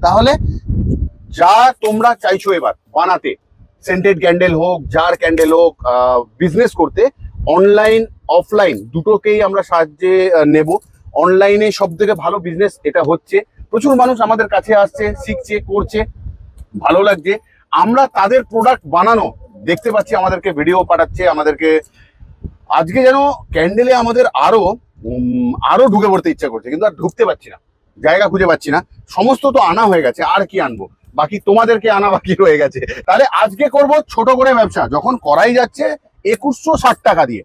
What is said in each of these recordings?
তাহলে যা তোমরা চাইছো এবার বানাতে, সেন্টেড ক্যান্ডেল হোক, জার ক্যান্ডেল হোক, বিজনেস করতে, অনলাইন অফলাইন দুটোকেই আমরা সাহায্যে নেব। অনলাইনে সব থেকে ভালো বিজনেস এটা হচ্ছে, প্রচুর মানুষ আমাদের কাছে আসছে, শিখছে, করছে, ভালো লাগছে। আমরা তাদের প্রোডাক্ট বানানো দেখতে পাচ্ছি, আমাদেরকে ভিডিও পাঠাচ্ছে আমাদেরকে। আজকে যেন ক্যান্ডেলে আমাদের আরো ঢুকে পড়তে ইচ্ছা করছে, কিন্তু আর ঢুকতে পারছি না, জায়গা খুঁজে পাচ্ছি না। সমস্ত তো আনা হয়ে গেছে, আর কি আনবো, বাকি তোমাদেরকে আনা বাকি রয়ে গেছে। তাহলে আজকে করব ছোট করে ব্যবসা, যখন করাই যাচ্ছে 2160 টাকা দিয়ে।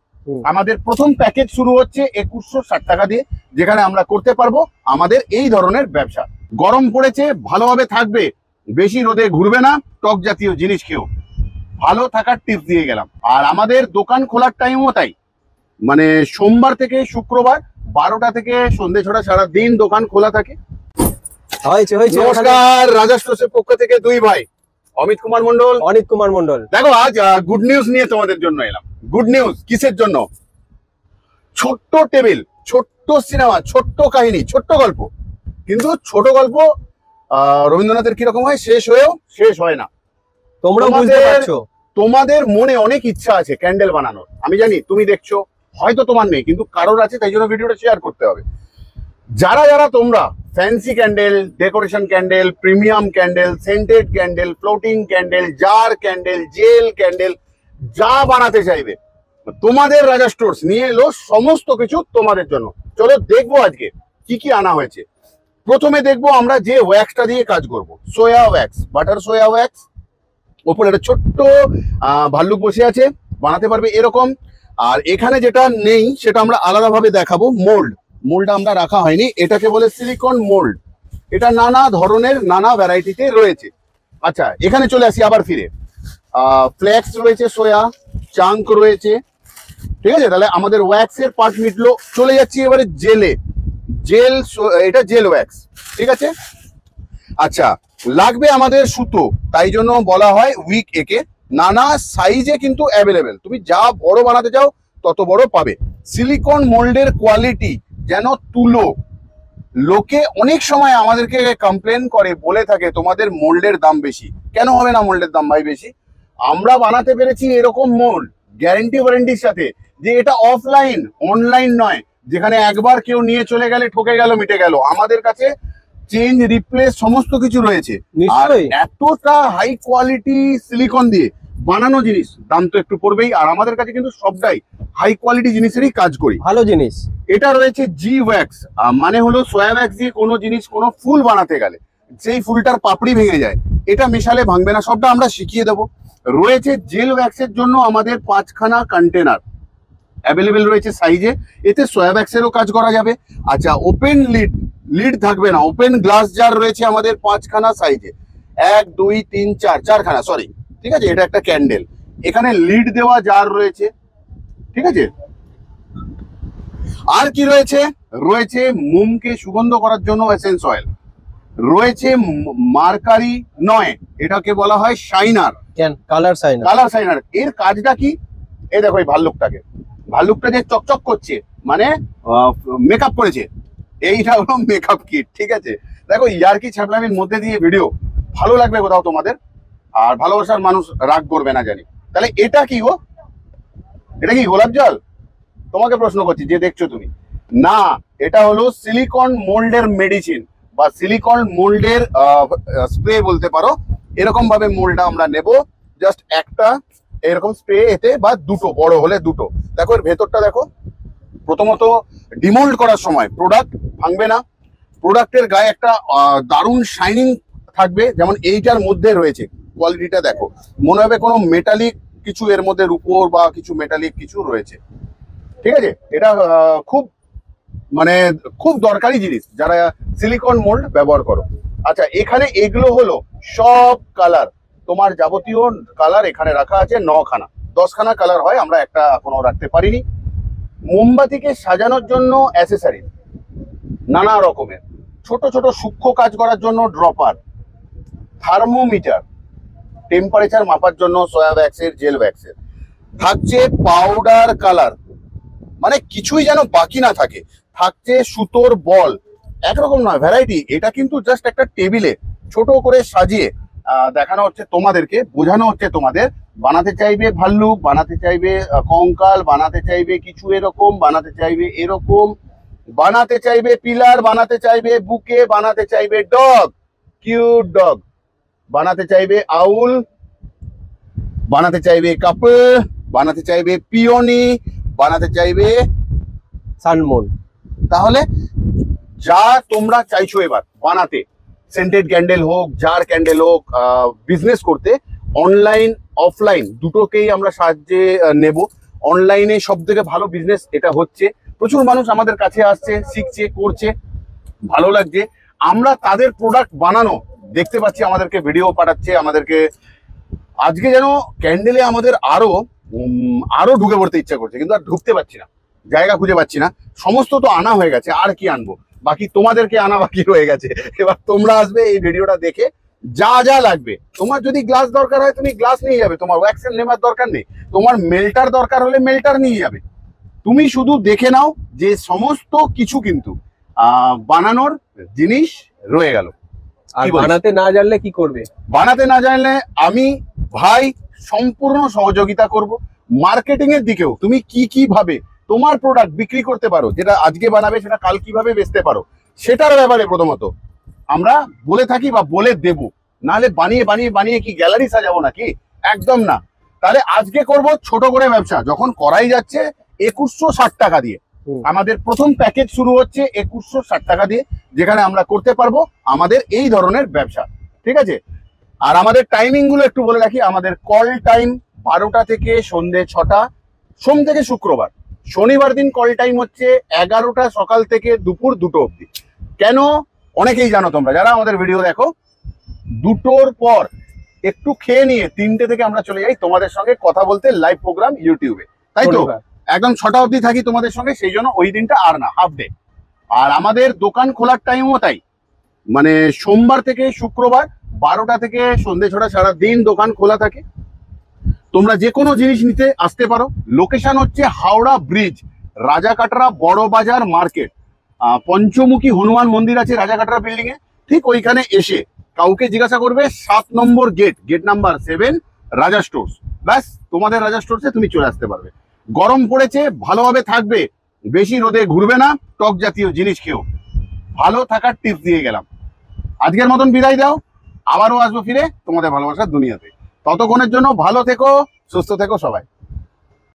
আমাদের প্রথম প্যাকেজ শুরু হচ্ছে 2160 টাকা দিয়ে, যেখানে আমরা করতে পারবো আমাদের এই ধরনের ব্যবসা। গরম পড়েছে, ভালোভাবে থাকবে, বেশি রোদে ঘুরবে না, টক জাতীয় জিনিস খেও, ভালো থাকার টিপস দিয়ে গেলাম। আর আমাদের দোকান খোলার টাইমও তাই, মানে সোমবার থেকে শুক্রবার 12টা থেকে সন্ধ্যে 6টা সারা দিন দোকান খোলা থাকে। নমস্কার, রাজা স্টোর্সের পক্ষ থেকে দুই ভাই, অমিত কুমার মন্ডল, অনিত কুমার মন্ডল। দেখো আজ গুড নিউজ নিয়ে তোমাদের জন্য এলাম। গুড নিউজ কিসের জন্য? ছোট্ট টেবিল, ছোট্ট সিনেমা, ছোট্ট কাহিনী, ছোট্ট গল্প, কিন্তু ছোট গল্প রবীন্দ্রনাথের কিরকম হয়, শেষ হয়েও শেষ হয় না। তোমরা বুঝতে পারছো, তোমাদের মনে অনেক ইচ্ছা আছে ক্যান্ডেল বানানোর, আমি জানি, তুমি দেখছো, হয়তো তোমার নেই কিন্তু কারোর আছে, তাই জন্য ভিডিওটা শেয়ার করতে হবে। যারা যারা তোমরা fancy candle, decoration candle, premium candle, scented candle, floating candle, jar candle, gel candle, যা বানাতে চাইবে, তোমাদের রাজা স্টোর্স নিয়ে এলো সমস্ত কিছু তোমাদের জন্য। চলো দেখবো আজকে কি কি আনা হয়েছে। প্রথমে দেখবো আমরা যে ওয়্যাক্সটা দিয়ে কাজ করব, সোয়া ওয়্যাক্স, বাটার সোয়া ওয়্যাক্স। ওপরে একটা ছোট্ট ভাল্লুক বসে আছে, বানাতে পারবে এরকম। আর এখানে যেটা নেই সেটা আমরা আলাদাভাবে দেখাবো, মোল্ডটা আমরা রাখা হয়নি, এটাকে বলে সিলিকন মোল্ড। এটা নানা ধরনের, নানা ভ্যারাইটিতে রয়েছে। আচ্ছা, এখানে চলে আসি আবার ফিরে। ফ্লেক্স রয়েছে, সোয়া চাঙ্ক রয়েছে, ঠিক আছে। তাহলে আমাদের ওয়্যাক্সের পার্ট মিটলো। চলে যাচ্ছি এবারে জেলে। এটা জেল ওয়্যাক্স, ঠিক আছে। আচ্ছা, লাগবে আমাদের সুতো, তাই জন্য বলা হয় উইক একে। নানা সাইজে কিন্তু অ্যাভেলেবেল, তুমি যা বড় বানাতে চাও তত বড় পাবে। সিলিকন মোল্ডের কোয়ালিটি যেন তুলো। লোকে অনেক সময় আমাদেরকে কমপ্লেন করে, বলে থাকে তোমাদের মোল্ডের দাম বেশি। কেন হবে না মোল্ডের দাম ভাই বেশি? আমরা বানাতে পেরেছি এরকম মোল্ড গ্যারেন্টি ওয়ারেন্টির সাথে, যে এটা অফলাইন, অনলাইন নয়, যেখানে একবার কেউ নিয়ে চলে গেলে ঠকে গেল, মিটে গেল। আমাদের কাছে চেঞ্জ, রিপ্লেস সমস্ত কিছু রয়েছে। আর এতটা হাই কোয়ালিটি সিলিকন দিয়ে বানানো জিনিস, দাম তো একটু পড়বেই। আর আমাদের কাছে কিন্তু সবটাই হাই কোয়ালিটি জিনিসেরই কাজ করি, ভালো জিনিস। এটা রয়েছে জি ওয়্যাক্স, মানে হলো সোয়া ওয়্যাক্স দিয়ে কোনো জিনিস, কোনো ফুল বানাতে গেলে সেই ফুলটার পাপড়ি ভেঙে যায়, এটা মেশালে ভাঙবে না, সবটা আমরা শিখিয়ে দেবো। রয়েছে জেল ওয়্যাক্সের জন্য আমাদের 5খানা কন্টেনার অ্যাভেলেবেল রয়েছে সাইজে, এতে সোয়া ওয়্যাক্সেরও কাজ করা যাবে। আচ্ছা, ওপেন লিড থাকবে না, ওপেন গ্লাস জার রয়েছে আমাদের 5খানা সাইজে, 1 2 3 4, 4খানা, সরি, ঠিক আছে। এটা একটা ক্যান্ডেল, এখানে লিড দেওয়া জার রয়েছে, ঠিক আছে। আর কি রয়েছে? রয়েছে মোমকে সুগন্ধ করার জন্য এসেন্স অয়েল, রয়েছে মার্কারি নয়, এটাকে বলা হয় শাইনার, কালার শাইনার। এর কাজটা কি? এই দেখো এই ভাল্লুকটা যে চকচক করছে, মানে মেকআপ করেছে, এইটা হলো মেকআপ কিট, ঠিক আছে। দেখো ইয়ার্কি ছাপলামির মধ্যে দিয়ে ভিডিও ভালো লাগবে কোথাও তোমাদের, আর ভালোবাসার মানুষ রাগ করবে না জানি। তাহলে এটা কি গো? এটা কি গোলাপ জল? তোমাকে প্রশ্ন করছি, যে দেখছো তুমি, না, এটা হলো সিলিকন মোল্ডের মেডিসিন বা সিলিকন মোল্ডের স্প্রে বলতে পারো। এরকম ভাবে মোল্ডটা আমরা নেব, জাস্ট একটা এরকম স্প্রে এতে, বা দুটো, বড় হলে দুটো। দেখো এর ভেতরটা দেখো। প্রথমত ডিমোল্ড করার সময় প্রোডাক্ট ভাঙবে না, প্রোডাক্টের গায়ে একটা দারুণ শাইনিং থাকবে, যেমন এইটার মধ্যে রয়েছে। কোয়ালিটিটা দেখো, মনে হবে কোনো মেটালিক কিছু এর মধ্যে, রূপোর বা কিছু মেটালিক কিছু রয়েছে, ঠিক আছে। এটা খুব দরকারি জিনিস যারা সিলিকন মোল্ড ব্যবহার করো। আচ্ছা, এখানে এগুলো হলো সব কালার, তোমার যাবতীয় কালার এখানে রাখা আছে 9খানা, 10খানা কালার হয়, আমরা একটা এখনো রাখতে পারিনি। মোমবাতিকে সাজানোর জন্য অ্যাসেসরি নানা রকমের, ছোট ছোট সূক্ষ্ম কাজ করার জন্য ড্রপার, থার্মোমিটার, টেম্পারেচার মাপার জন্য সোয়া ওয়্যাক্সের, জেল ওয়্যাক্সের। থাকছে পাউডার কালার, মানে কিছুই যেন বাকি না থাকে। থাকছে সুতোর বল, একরকম নয়, ভ্যারাইটি। এটা কিন্তু জাস্ট একটা টেবিলে ছোট করে সাজিয়ে দেখানো হচ্ছে তোমাদেরকে, বোঝানো হচ্ছে তোমাদের। বানাতে চাইবে ভাল্লুক, বানাতে চাইবে কঙ্কাল, বানাতে চাইবে কিছু এরকম, বানাতে চাইবে এরকম, বানাতে চাইবে পিলার, বানাতে চাইবে বুকে, বানাতে চাইবে ডগ, কিউট ডগ, বানাতে চাইবে আউল, বানাতে চাইবে কাপল, বানাতে চাইবে পিওনি, বানাতে চাইবে সানমুন। তাহলে যা তোমরা চাইছো এবার বানাতে, সেন্টেড ক্যান্ডেল হোক, জার ক্যান্ডেল হোক, বিজনেস করতে, অনলাইন অফলাইন দুটোকেই আমরা সাহায্যে নেব। অনলাইনে সব থেকে ভালো বিজনেস এটা হচ্ছে, প্রচুর মানুষ আমাদের কাছে আসছে, শিখছে, করছে, ভালো লাগছে। আমরা তাদের প্রোডাক্ট বানানো দেখতে পাচ্ছি, আমাদেরকে ভিডিও পাঠাচ্ছে আমাদেরকে। আজকে যেন ক্যান্ডেলে আমাদের আরো ঢুকে পড়তে ইচ্ছা করছে, কিন্তু আর ঢুকতে পারছি না, জায়গা খুঁজে পাচ্ছি না। সমস্ত তো আনা হয়ে গেছে, আর কি আনবো, বাকি তোমাদেরকে আনা বাকি রয়ে গেছে। এবার তোমরা আসবে এই ভিডিওটা দেখে, যা যা লাগবে। তোমার যদি গ্লাস দরকার হয় তুমি গ্লাস নিয়ে যাবে, তোমার ওয়্যাক্সেল নেবার দরকার নেই। তোমার মেল্টার দরকার হলে মেল্টার নিয়ে যাবে। তুমি শুধু দেখে নাও যে সমস্ত কিছু কিন্তু বানানোর জিনিস রয়ে গেল। আর কি বলিস? বানাতে না জানলে কি করবে? বানাতে না জানলে আমি ভাই সম্পূর্ণ সহযোগিতা করব। মার্কেটিং এর দিকেও তুমি কি কি ভাবে তোমার প্রোডাক্ট বিক্রি করতে পারো, যেটা আজকে বানাবে সেটা কাল কিভাবে বেচতে পারো, সেটার ব্যাপারে প্রথমত আমরা বলে থাকি বা বলে দেব। নাহলে বানিয়ে বানিয়ে বানিয়ে কি গ্যালারি সাজাবো নাকি? একদম না। তাহলে আজকে করব ছোট করে ব্যবসা, যখন করাই যাচ্ছে 2160 টাকা দিয়ে। আমাদের প্রথম প্যাকেজ শুরু হচ্ছে 2160 টাকা দিয়ে, যেখানে আমরা করতে পারবো আমাদের এই ধরনের ব্যবসা। ঠিক আছে? আর আমাদের টাইমিং গুলো একটু বলে রাখি। আমাদের কল টাইম 12টা থেকে সন্ধ্যে 6টা, সোম থেকে শুক্রবার। শনিবার দিন কল টাইম হচ্ছে 11টা সকাল থেকে দুপুর 2টো অবধি। কেন? অনেকেই জানো তোমরা যারা আমাদের ভিডিও দেখো, 2টোর পর একটু খেয়ে নিয়ে 3টে থেকে আমরা চলে যাই তোমাদের সঙ্গে কথা বলতে, লাইভ প্রোগ্রাম ইউটিউবে, তাই তো? শনিবার। একদম 6টা অবধি থাকি তোমাদের সঙ্গে, সেই জন্য ওই দিনটা আর না, হাফ ডে। আর আমাদের দোকান খোলার টাইমও তাই, মানে সোমবার থেকে শুক্রবার 12টা থেকে সন্ধ্যে 6টা সারাদিন দোকান খোলা থাকে। তোমরা যে কোনো জিনিস নিতে আসতে পারো। লোকেশন হচ্ছে হাওড়া ব্রিজ, রাজাকাটরা বড় বাজার মার্কেট, পঞ্চমুখী হনুমান মন্দির আছে রাজাকাটরা বিল্ডিং এ, ঠিক ওইখানে এসে কাউকে জিজ্ঞাসা করবে 7 নম্বর গেট নাম্বার 7 রাজা স্টোর্স। ব্যাস, তোমাদের রাজা স্টোর্সে তুমি চলে আসতে পারবে। গরম পড়েছে, ভালোভাবে থাকবে, বেশি রোদে ঘুরবে না, টক জাতীয় জিনিস খেও। ভালো থাকার টিপস দিয়ে গেলাম। আজকের মতন বিদায় দাও, আবারও আসবো ফিরে তোমাদের ভালোবাসার দুনিয়াতে। ততক্ষণের জন্য ভালো থেকো, সুস্থ থেকো সবাই।